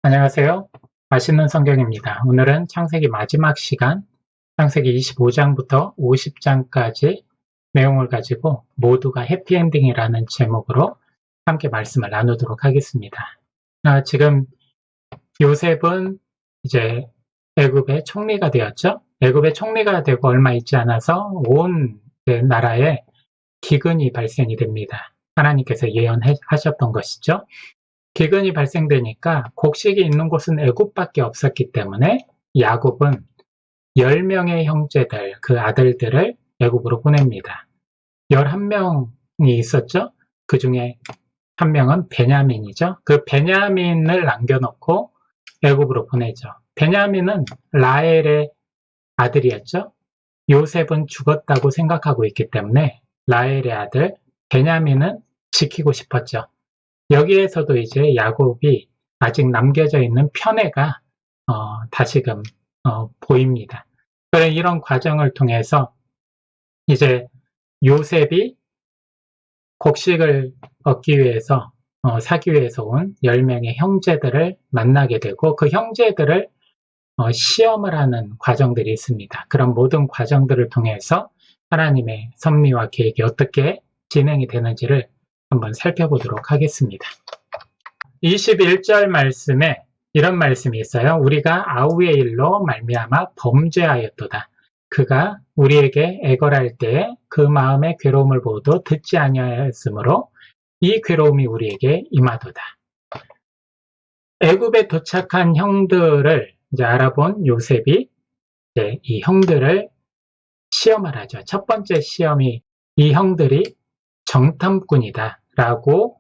안녕하세요. 맛있는 성경입니다. 오늘은 창세기 마지막 시간, 창세기 25장부터 50장까지 내용을 가지고 모두가 해피엔딩이라는 제목으로 함께 말씀을 나누도록 하겠습니다. 지금 요셉은 이제 애굽의 총리가 되었죠. 애굽의 총리가 되고 얼마 있지 않아서 온 나라에 기근이 발생이 됩니다. 하나님께서 예언하셨던 것이죠. 기근이 발생되니까 곡식이 있는 곳은 애굽밖에 없었기 때문에 야곱은 10명의 형제들, 그 아들들을 애굽으로 보냅니다. 11명이 있었죠. 그 중에 한 명은 베냐민이죠. 그 베냐민을 남겨놓고 애굽으로 보내죠. 베냐민은 라헬의 아들이었죠. 요셉은 죽었다고 생각하고 있기 때문에 라헬의 아들 베냐민은 지키고 싶었죠. 여기에서도 이제 야곱이 아직 남겨져 있는 편애가 다시금 보입니다. 그래 이런 과정을 통해서 이제 요셉이 곡식을 얻기 위해서 사기 위해서 온 10명의 형제들을 만나게 되고 그 형제들을 시험을 하는 과정들이 있습니다. 그런 모든 과정들을 통해서 하나님의 섭리와 계획이 어떻게 진행이 되는지를 한번 살펴보도록 하겠습니다. 21절 말씀에 이런 말씀이 있어요. 우리가 아우의 일로 말미암아 범죄하였도다. 그가 우리에게 애걸할 때에 그 마음의 괴로움을 보고도 듣지 아니하였으므로 이 괴로움이 우리에게 임하도다. 애굽에 도착한 형들을 이제 알아본 요셉이 이제 이 형들을 시험을 하죠. 첫 번째 시험이 이 형들이 정탐꾼이다라고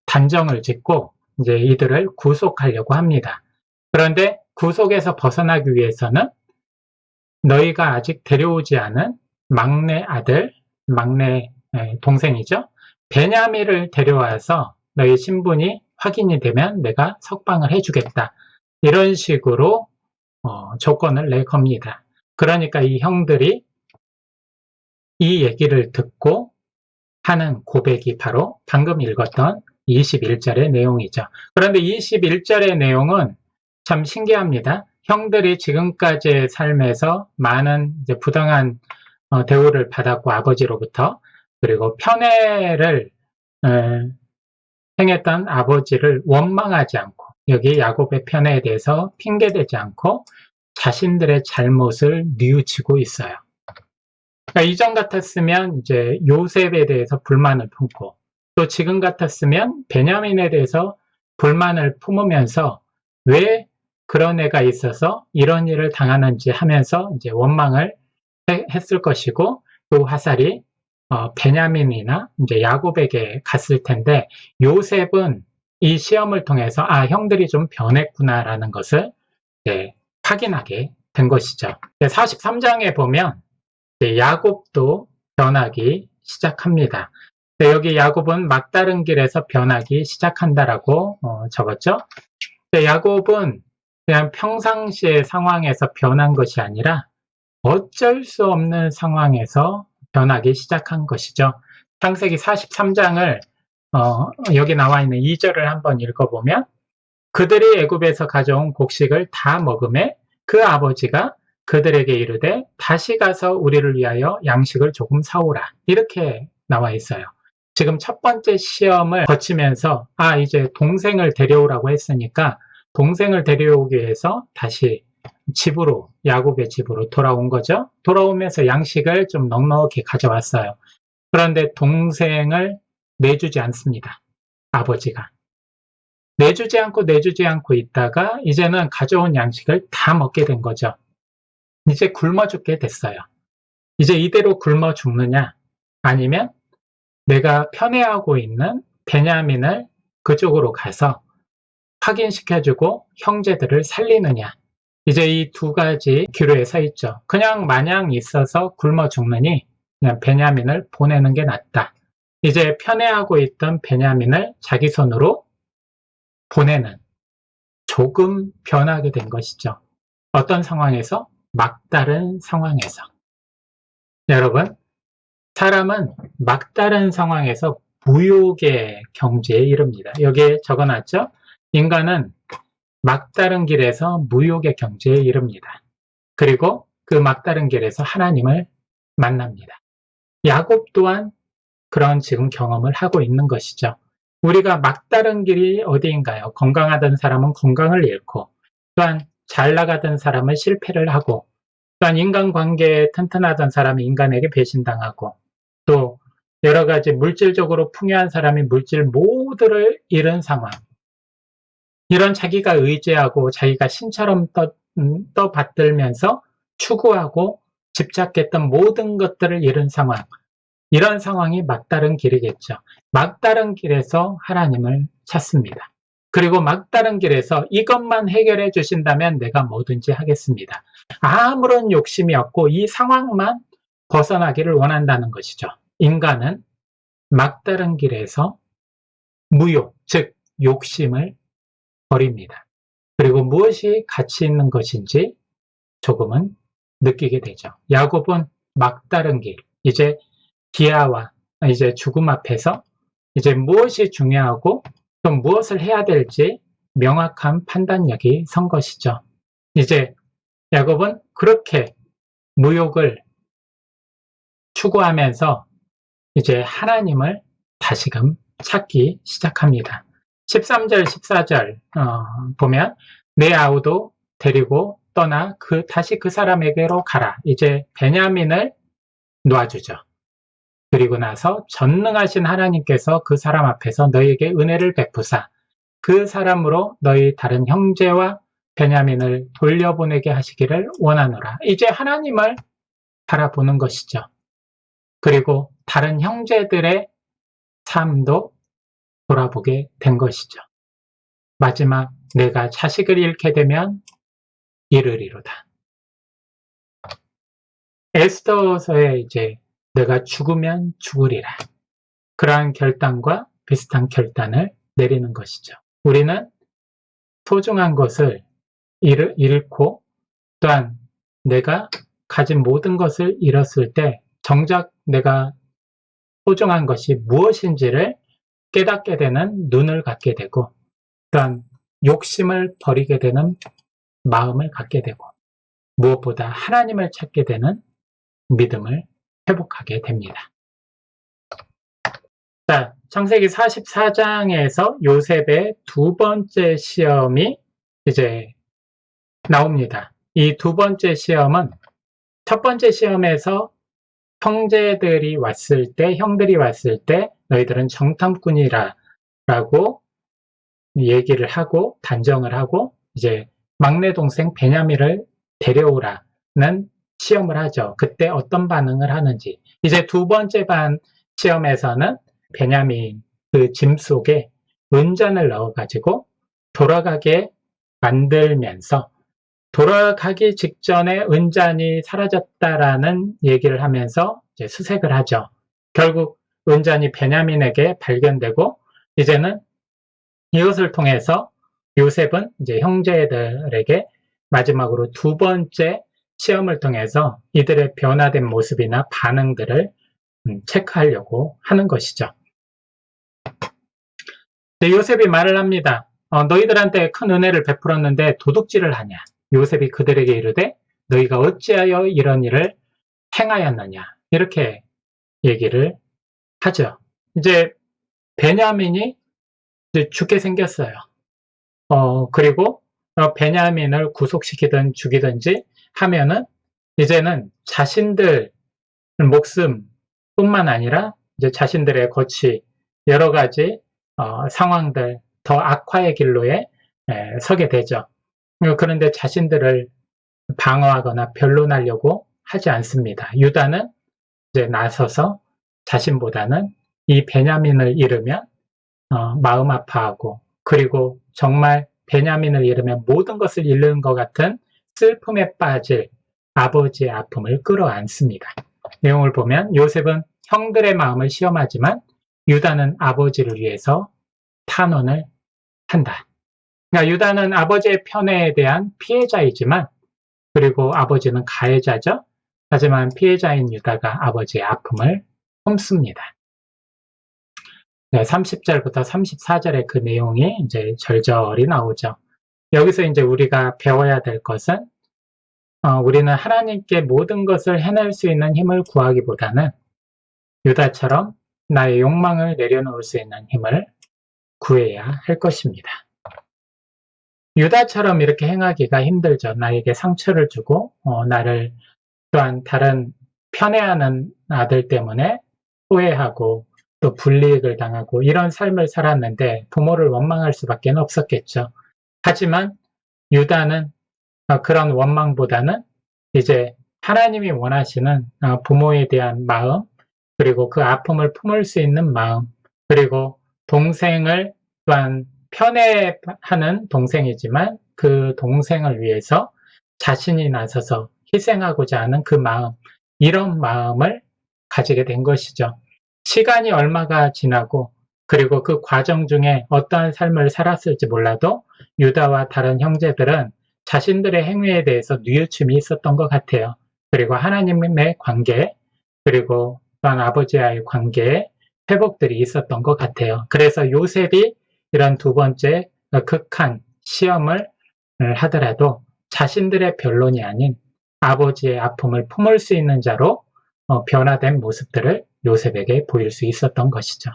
단정을 짓고 이제 이들을 구속하려고 합니다. 그런데 구속에서 벗어나기 위해서는 너희가 아직 데려오지 않은 막내 아들, 막내 동생이죠. 베냐민을 데려와서 너희 신분이 확인이 되면 내가 석방을 해주겠다. 이런 식으로 조건을 내겁니다. 그러니까 이 형들이 이 얘기를 듣고 하는 고백이 바로 방금 읽었던 21절의 내용이죠. 그런데 21절의 내용은 참 신기합니다. 형들이 지금까지의 삶에서 많은 이제 부당한 대우를 받았고 아버지로부터 그리고 편애를 행했던 아버지를 원망하지 않고 여기 야곱의 편애에 대해서 핑계대지 않고 자신들의 잘못을 뉘우치고 있어요. 그러니까 이전 같았으면 이제 요셉에 대해서 불만을 품고 또 지금 같았으면 베냐민에 대해서 불만을 품으면서 왜 그런 애가 있어서 이런 일을 당하는지 하면서 이제 원망을 했을 것이고 그 화살이 베냐민이나 이제 야곱에게 갔을 텐데 요셉은 이 시험을 통해서 형들이 좀 변했구나라는 것을 확인하게 된 것이죠. 43장에 보면 야곱도 변하기 시작합니다. 여기 야곱은 막다른 길에서 변하기 시작한다라고 적었죠. 야곱은 그냥 평상시의 상황에서 변한 것이 아니라 어쩔 수 없는 상황에서 변하기 시작한 것이죠. 창세기 43장을 여기 나와 있는 2절을 한번 읽어보면 그들이 애굽에서 가져온 곡식을 다 먹음에 그 아버지가 그들에게 이르되 다시 가서 우리를 위하여 양식을 조금 사오라. 이렇게 나와 있어요. 지금 첫 번째 시험을 거치면서 이제 동생을 데려오라고 했으니까 동생을 데려오기 위해서 다시 집으로 야곱의 집으로 돌아온 거죠. 돌아오면서 양식을 좀 넉넉히 가져왔어요. 그런데 동생을 내주지 않습니다. 아버지가. 내주지 않고 있다가 이제는 가져온 양식을 다 먹게 된 거죠. 이제 굶어 죽게 됐어요. 이제 이대로 굶어 죽느냐 아니면 내가 편애하고 있는 베냐민을 그쪽으로 가서 확인시켜주고 형제들을 살리느냐 이제 이 두 가지 기로에 서 있죠. 그냥 마냥 있어서 굶어 죽느니 그냥 베냐민을 보내는 게 낫다. 이제 편애하고 있던 베냐민을 자기 손으로 보내는 조금 변하게 된 것이죠. 어떤 상황에서? 막다른 상황에서. 여러분, 사람은 막다른 상황에서 무욕의 경지에 이릅니다. 여기에 적어놨죠? 인간은 막다른 길에서 무욕의 경지에 이릅니다. 그리고 그 막다른 길에서 하나님을 만납니다. 야곱 또한 그런 지금 경험을 하고 있는 것이죠. 우리가 막다른 길이 어디인가요? 건강하던 사람은 건강을 잃고, 또한 잘 나가던 사람은 실패를 하고, 또한 인간관계에 튼튼하던 사람이 인간에게 배신당하고, 또 여러 가지 물질적으로 풍요한 사람이 물질 모두를 잃은 상황. 이런 자기가 의지하고 자기가 신처럼 떠받들면서 추구하고 집착했던 모든 것들을 잃은 상황. 이런 상황이 막다른 길이겠죠. 막다른 길에서 하나님을 찾습니다. 그리고 막다른 길에서 이것만 해결해 주신다면 내가 뭐든지 하겠습니다. 아무런 욕심이 없고 이 상황만 벗어나기를 원한다는 것이죠. 인간은 막다른 길에서 무욕, 즉 욕심을 버립니다. 그리고 무엇이 가치 있는 것인지 조금은 느끼게 되죠. 야곱은 막다른 길, 이제 기아와 이제 죽음 앞에서 이제 무엇이 중요하고 또 무엇을 해야 될지 명확한 판단력이 선 것이죠. 이제 야곱은 그렇게 무욕을 추구하면서 이제 하나님을 다시금 찾기 시작합니다. 13절, 14절 보면 내 아우도 데리고 떠나 다시 그 사람에게로 가라. 이제 베냐민을 놓아주죠. 그리고 나서 전능하신 하나님께서 그 사람 앞에서 너희에게 은혜를 베푸사 그 사람으로 너희 다른 형제와 베냐민을 돌려보내게 하시기를 원하노라. 이제 하나님을 바라보는 것이죠. 그리고 다른 형제들의 삶도 돌아보게 된 것이죠. 마지막 내가 자식을 잃게 되면 이르리로다. 에스더서에 이제 내가 죽으면 죽으리라. 그러한 결단과 비슷한 결단을 내리는 것이죠. 우리는 소중한 것을 잃고 또한 내가 가진 모든 것을 잃었을 때 정작 내가 소중한 것이 무엇인지를 깨닫게 되는 눈을 갖게 되고 또한 욕심을 버리게 되는 마음을 갖게 되고 무엇보다 하나님을 찾게 되는 믿음을 회복하게 됩니다. 자, 창세기 44장에서 요셉의 두 번째 시험이 이제 나옵니다. 이 두 번째 시험은 첫 번째 시험에서 형들이 왔을 때 너희들은 정탐꾼이라 라고 얘기를 하고 단정을 하고 이제 막내 동생 베냐민을 데려오라는 시험을 하죠. 그때 어떤 반응을 하는지. 이제 두 번째 시험에서는 베냐민 그 짐 속에 은잔을 넣어가지고 돌아가게 만들면서 돌아가기 직전에 은잔이 사라졌다라는 얘기를 하면서 이제 수색을 하죠. 결국 은잔이 베냐민에게 발견되고 이제는 이것을 통해서 요셉은 이제 형제들에게 마지막으로 두 번째 시험을 통해서 이들의 변화된 모습이나 반응들을 체크하려고 하는 것이죠. 요셉이 말을 합니다. 너희들한테 큰 은혜를 베풀었는데 도둑질을 하냐? 요셉이 그들에게 이르되 너희가 어찌하여 이런 일을 행하였느냐? 이렇게 얘기를 하죠. 이제 베냐민이 이제 죽게 생겼어요. 그리고 베냐민을 구속시키든 죽이든지 하면은 이제는 자신들 목숨뿐만 아니라 이제 자신들의 거취 여러 가지 상황들 더 악화의 길로에 서게 되죠. 그런데 자신들을 방어하거나 변론하려고 하지 않습니다. 유다는 이제 나서서 자신보다는 이 베냐민을 잃으면 마음 아파하고 그리고 정말 베냐민을 잃으면 모든 것을 잃는 것 같은 슬픔에 빠질 아버지의 아픔을 끌어안습니다. 내용을 보면 요셉은 형들의 마음을 시험하지만 유다는 아버지를 위해서 탄원을 한다. 그러니까 유다는 아버지의 편애에 대한 피해자이지만 그리고 아버지는 가해자죠. 하지만 피해자인 유다가 아버지의 아픔을 품습니다. 30절부터 34절의 그 내용이 이제 절절히 나오죠. 여기서 이제 우리가 배워야 될 것은 우리는 하나님께 모든 것을 해낼 수 있는 힘을 구하기보다는 유다처럼 나의 욕망을 내려놓을 수 있는 힘을 구해야 할 것입니다. 유다처럼 이렇게 행하기가 힘들죠. 나에게 상처를 주고 나를 또한 다른 편애하는 아들 때문에 후회하고 또 불이익을 당하고 이런 삶을 살았는데 부모를 원망할 수밖에 없었겠죠. 하지만 유다는 그런 원망보다는 이제 하나님이 원하시는 부모에 대한 마음, 그리고 그 아픔을 품을 수 있는 마음, 그리고 동생을 또한 편애하는 동생이지만 그 동생을 위해서 자신이 나서서 희생하고자 하는 그 마음, 이런 마음을 가지게 된 것이죠. 시간이 얼마가 지나고 그리고 그 과정 중에 어떠한 삶을 살았을지 몰라도 유다와 다른 형제들은 자신들의 행위에 대해서 뉘우침이 있었던 것 같아요. 그리고 하나님의 관계, 그리고 또한 아버지와의 관계에 회복들이 있었던 것 같아요. 그래서 요셉이 이런 두 번째 극한 시험을 하더라도 자신들의 변론이 아닌 아버지의 아픔을 품을 수 있는 자로 변화된 모습들을 요셉에게 보일 수 있었던 것이죠.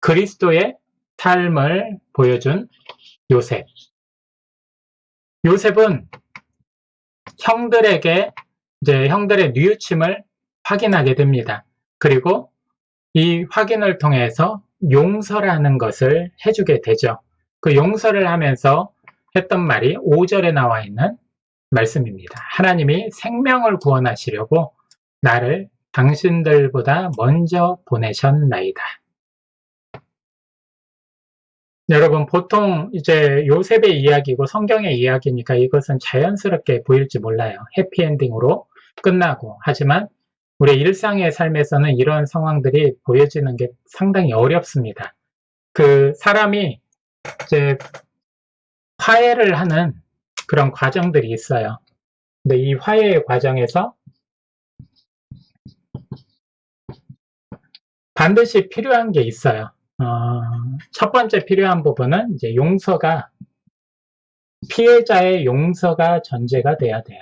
그리스도의 삶을 보여준 요셉. 요셉은 형들에게 이제 형들의 뉘우침을 확인하게 됩니다. 그리고 이 확인을 통해서 용서라는 것을 해주게 되죠. 그 용서를 하면서 했던 말이 5절에 나와 있는 말씀입니다. 하나님이 생명을 구원하시려고 나를 당신들보다 먼저 보내셨나이다. 여러분, 보통 이제 요셉의 이야기고 성경의 이야기니까 이것은 자연스럽게 보일지 몰라요. 해피엔딩으로 끝나고. 하지만 우리 일상의 삶에서는 이런 상황들이 보여지는 게 상당히 어렵습니다. 그 사람이 이제 화해를 하는 그런 과정들이 있어요. 근데 이 화해의 과정에서 반드시 필요한 게 있어요. 첫 번째 필요한 부분은 이제 피해자의 용서가 전제가 돼야 돼요.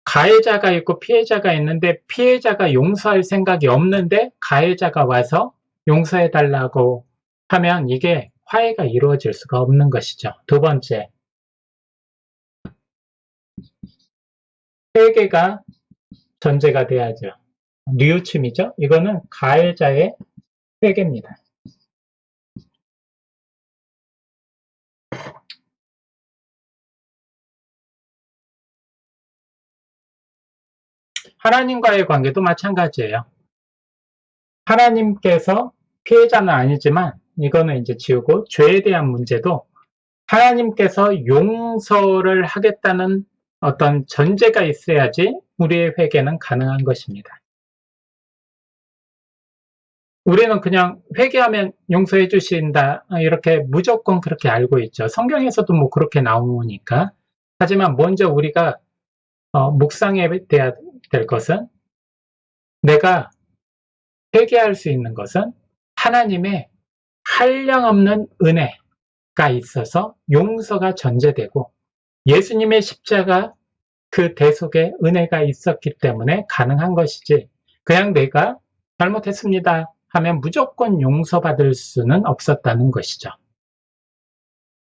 가해자가 있고 피해자가 있는데 피해자가 용서할 생각이 없는데 가해자가 와서 용서해달라고 하면 이게 화해가 이루어질 수가 없는 것이죠. 두 번째, 회개가 전제가 돼야죠. 뉘우침이죠. 이거는 가해자의 회개입니다. 하나님과의 관계도 마찬가지예요. 하나님께서 피해자는 아니지만 이거는 이제 지우고 죄에 대한 문제도 하나님께서 용서를 하겠다는 어떤 전제가 있어야지 우리의 회개는 가능한 것입니다. 우리는 그냥 회개하면 용서해 주신다 이렇게 무조건 그렇게 알고 있죠. 성경에서도 뭐 그렇게 나오니까. 하지만 먼저 우리가 묵상해야 될 것은 내가 회개할 수 있는 것은 하나님의 한량없는 은혜가 있어서 용서가 전제되고 예수님의 십자가 그 대속에 은혜가 있었기 때문에 가능한 것이지 그냥 내가 잘못했습니다 하면 무조건 용서받을 수는 없었다는 것이죠.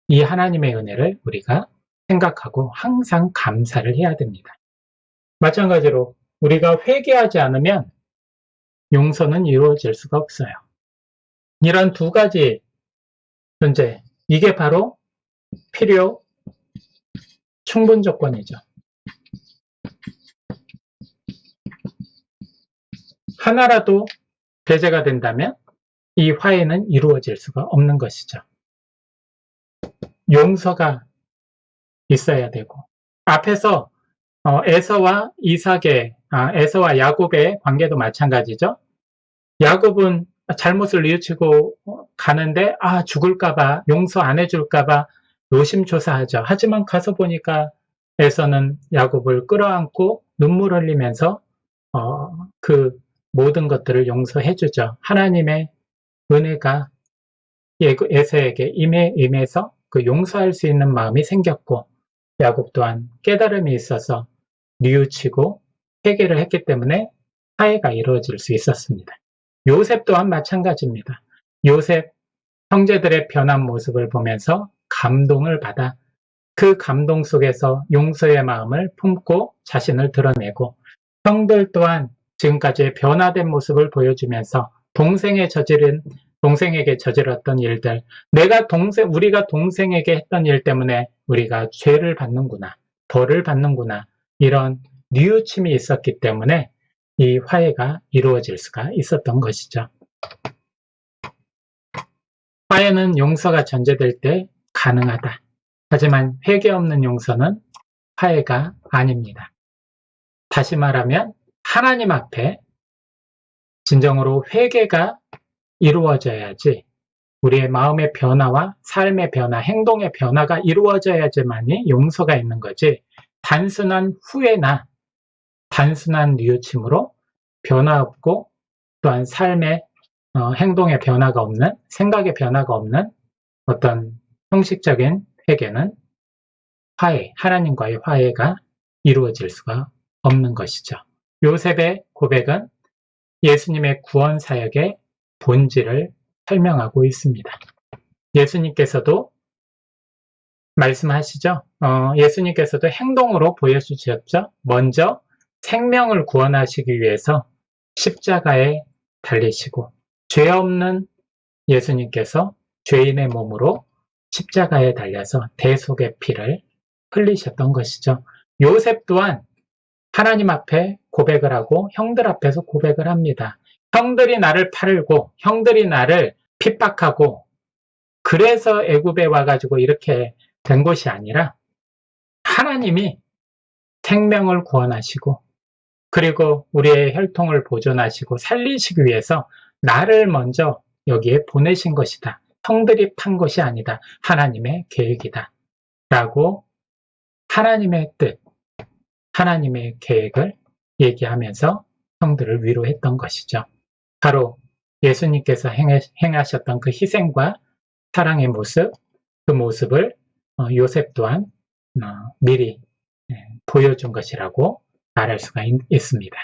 이 하나님의 은혜를 우리가 생각하고 항상 감사를 해야 됩니다. 마찬가지로 우리가 회개하지 않으면 용서는 이루어질 수가 없어요. 이런 두 가지 존재, 이게 바로 필요 충분 조건이죠. 하나라도 배제가 된다면 이 화해는 이루어질 수가 없는 것이죠. 용서가 있어야 되고 앞에서 에서와 야곱의 관계도 마찬가지죠. 야곱은 잘못을 뉘우치고 가는데 죽을까봐 용서 안 해줄까봐 노심초사하죠. 하지만 가서 보니까 에서는 야곱을 끌어안고 눈물 흘리면서 그 모든 것들을 용서해 주죠. 하나님의 은혜가 에서에게 임해서 그 용서할 수 있는 마음이 생겼고, 야곱 또한 깨달음이 있어서 뉘우치고 회개를 했기 때문에 화해가 이루어질 수 있었습니다. 요셉 또한 마찬가지입니다. 요셉 형제들의 변한 모습을 보면서 감동을 받아 그 감동 속에서 용서의 마음을 품고 자신을 드러내고, 형들 또한 지금까지의 변화된 모습을 보여주면서 동생에게 저질렀던 일들, 우리가 동생에게 했던 일 때문에 우리가 죄를 받는구나, 벌을 받는구나, 이런 뉘우침이 있었기 때문에 이 화해가 이루어질 수가 있었던 것이죠. 화해는 용서가 전제될 때 가능하다. 하지만 회개 없는 용서는 화해가 아닙니다. 다시 말하면 하나님 앞에 진정으로 회개가 이루어져야지, 우리의 마음의 변화와 삶의 변화, 행동의 변화가 이루어져야지만이 용서가 있는 거지, 단순한 후회나 단순한 뉘우침으로 변화 없고 또한 삶의 행동의 변화가 없는, 생각의 변화가 없는 어떤 형식적인 회개는 하나님과의 화해가 이루어질 수가 없는 것이죠. 요셉의 고백은 예수님의 구원 사역의 본질을 설명하고 있습니다. 예수님께서도 말씀하시죠. 예수님께서도 행동으로 보여주셨죠. 먼저 생명을 구원하시기 위해서 십자가에 달리시고, 죄 없는 예수님께서 죄인의 몸으로 십자가에 달려서 대속의 피를 흘리셨던 것이죠. 요셉 또한 하나님 앞에 고백을 하고 형들 앞에서 고백을 합니다. 형들이 나를 팔고 형들이 나를 핍박하고 그래서 애굽에 와가지고 이렇게 된 것이 아니라, 하나님이 생명을 구원하시고 그리고 우리의 혈통을 보존하시고 살리시기 위해서 나를 먼저 여기에 보내신 것이다. 형들이 판 것이 아니다. 하나님의 계획이다. 라고 하나님의 뜻, 하나님의 계획을 얘기하면서 형들을 위로했던 것이죠. 바로 예수님께서 행하셨던 그 희생과 사랑의 모습, 그 모습을 요셉 또한 미리 보여준 것이라고 말할 수가 있습니다.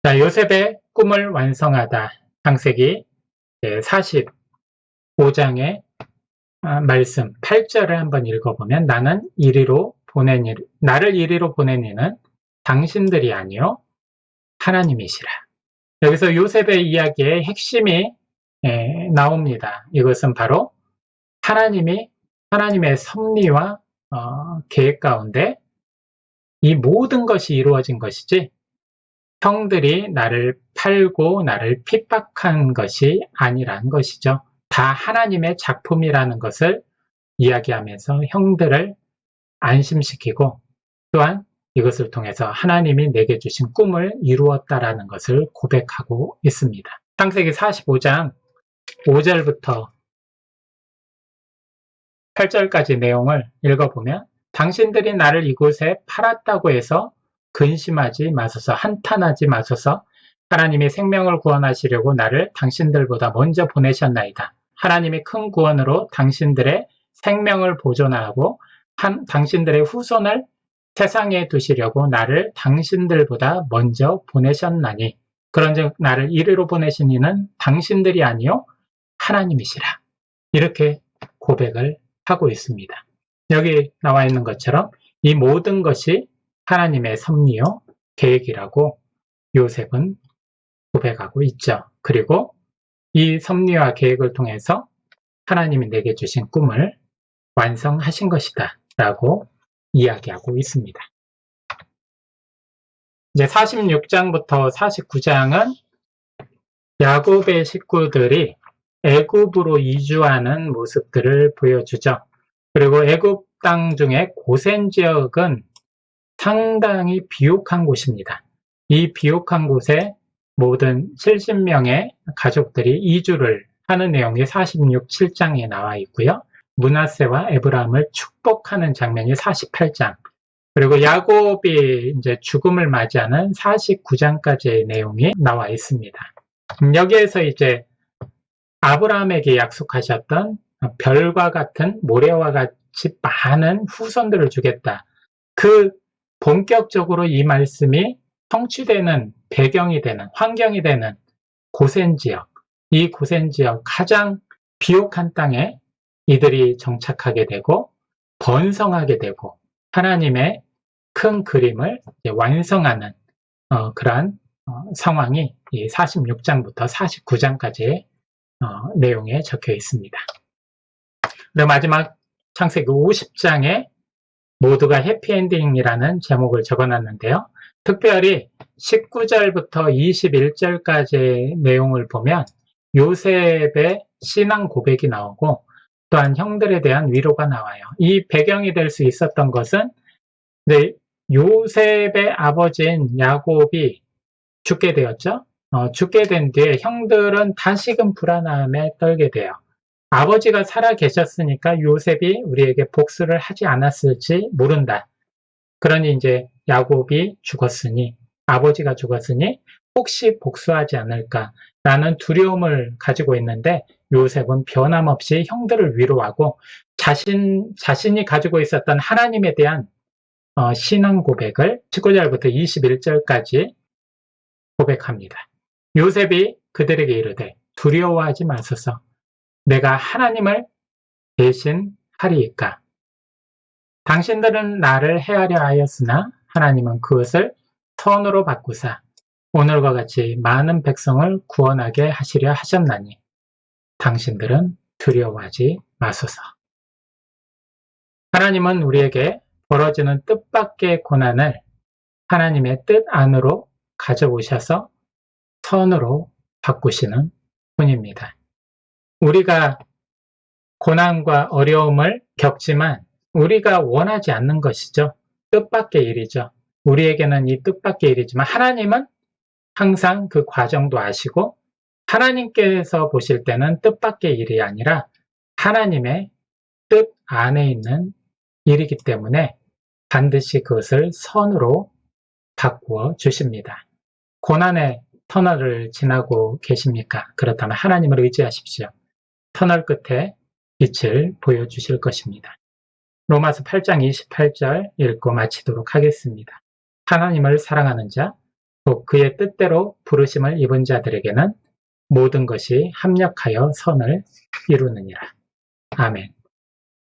자, 요셉의 꿈을 완성하다. 창세기 45장의 말씀 8절을 한번 읽어보면, 나를 이리로 보낸 이는 당신들이 아니요 하나님이시라. 여기서 요셉의 이야기의 핵심이 나옵니다. 이것은 바로 하나님의 섭리와 계획 가운데 이 모든 것이 이루어진 것이지, 형들이 나를 팔고 나를 핍박한 것이 아니라는 것이죠. 다 하나님의 작품이라는 것을 이야기하면서 형들을 안심시키고, 또한 이것을 통해서 하나님이 내게 주신 꿈을 이루었다라는 것을 고백하고 있습니다. 창세기 45장 5절부터 8절까지 내용을 읽어보면, 당신들이 나를 이곳에 팔았다고 해서 근심하지 마소서, 한탄하지 마소서. 하나님이 생명을 구원하시려고 나를 당신들보다 먼저 보내셨나이다. 하나님이 큰 구원으로 당신들의 생명을 보존하고 당신들의 후손을 세상에 두시려고 나를 당신들보다 먼저 보내셨나니, 그런즉 나를 이리로 보내신 이는 당신들이 아니요 하나님이시라. 이렇게 고백을 하고 있습니다. 여기 나와 있는 것처럼 이 모든 것이 하나님의 섭리요 계획이라고 요셉은 고백하고 있죠. 그리고 이 섭리와 계획을 통해서 하나님이 내게 주신 꿈을 완성하신 것이다 라고 이야기하고 있습니다. 이제 46장부터 49장은 야곱의 식구들이 애굽으로 이주하는 모습들을 보여주죠. 그리고 애굽 땅 중에 고센 지역은 상당히 비옥한 곳입니다. 이 비옥한 곳에 모든 70명의 가족들이 이주를 하는 내용이 46, 7장에 나와 있고요. 므낫세와 에브라임을 축복하는 장면이 48장, 그리고 야곱이 이제 죽음을 맞이하는 49장까지의 내용이 나와 있습니다. 여기에서 이제 아브라함에게 약속하셨던 별과 같은 모래와 같이 많은 후손들을 주겠다. 그 본격적으로 이 말씀이 성취되는 배경이 되는, 환경이 되는 고센 지역, 이 고센 지역 가장 비옥한 땅에 이들이 정착하게 되고 번성하게 되고 하나님의 큰 그림을 완성하는 그러한 상황이 이 46장부터 49장까지의 내용에 적혀 있습니다. 그리고 마지막 창세기 50장에 모두가 해피엔딩이라는 제목을 적어놨는데요. 특별히 19절부터 21절까지의 내용을 보면 요셉의 신앙 고백이 나오고 또한 형들에 대한 위로가 나와요. 이 배경이 될 수 있었던 것은 요셉의 아버지인 야곱이 죽게 되었죠. 죽게 된 뒤에 형들은 다시금 불안함에 떨게 돼요. 아버지가 살아 계셨으니까 요셉이 우리에게 복수를 하지 않았을지 모른다. 그러니 이제 야곱이 죽었으니, 아버지가 죽었으니 혹시 복수하지 않을까라는 두려움을 가지고 있는데 요셉은 변함없이 형들을 위로하고 자신이 가지고 있었던 하나님에 대한 신앙 고백을 19절부터 21절까지 고백합니다. 요셉이 그들에게 이르되 두려워하지 마소서. 내가 하나님을 대신하리이까. 당신들은 나를 해하려 하였으나 하나님은 그것을 선으로 바꾸사 오늘과 같이 많은 백성을 구원하게 하시려 하셨나니 당신들은 두려워하지 마소서. 하나님은 우리에게 벌어지는 뜻밖의 고난을 하나님의 뜻 안으로 가져오셔서 선으로 바꾸시는 분입니다. 우리가 고난과 어려움을 겪지만 우리가 원하지 않는 것이죠. 뜻밖의 일이죠. 우리에게는 이 뜻밖의 일이지만 하나님은 항상 그 과정도 아시고 하나님께서 보실 때는 뜻밖의 일이 아니라 하나님의 뜻 안에 있는 일이기 때문에 반드시 그것을 선으로 바꾸어 주십니다. 고난의 터널을 지나고 계십니까? 그렇다면 하나님을 의지하십시오. 터널 끝에 빛을 보여주실 것입니다. 로마서 8장 28절 읽고 마치도록 하겠습니다. 하나님을 사랑하는 자, 또 그의 뜻대로 부르심을 입은 자들에게는 모든 것이 합력하여 선을 이루느니라. 아멘.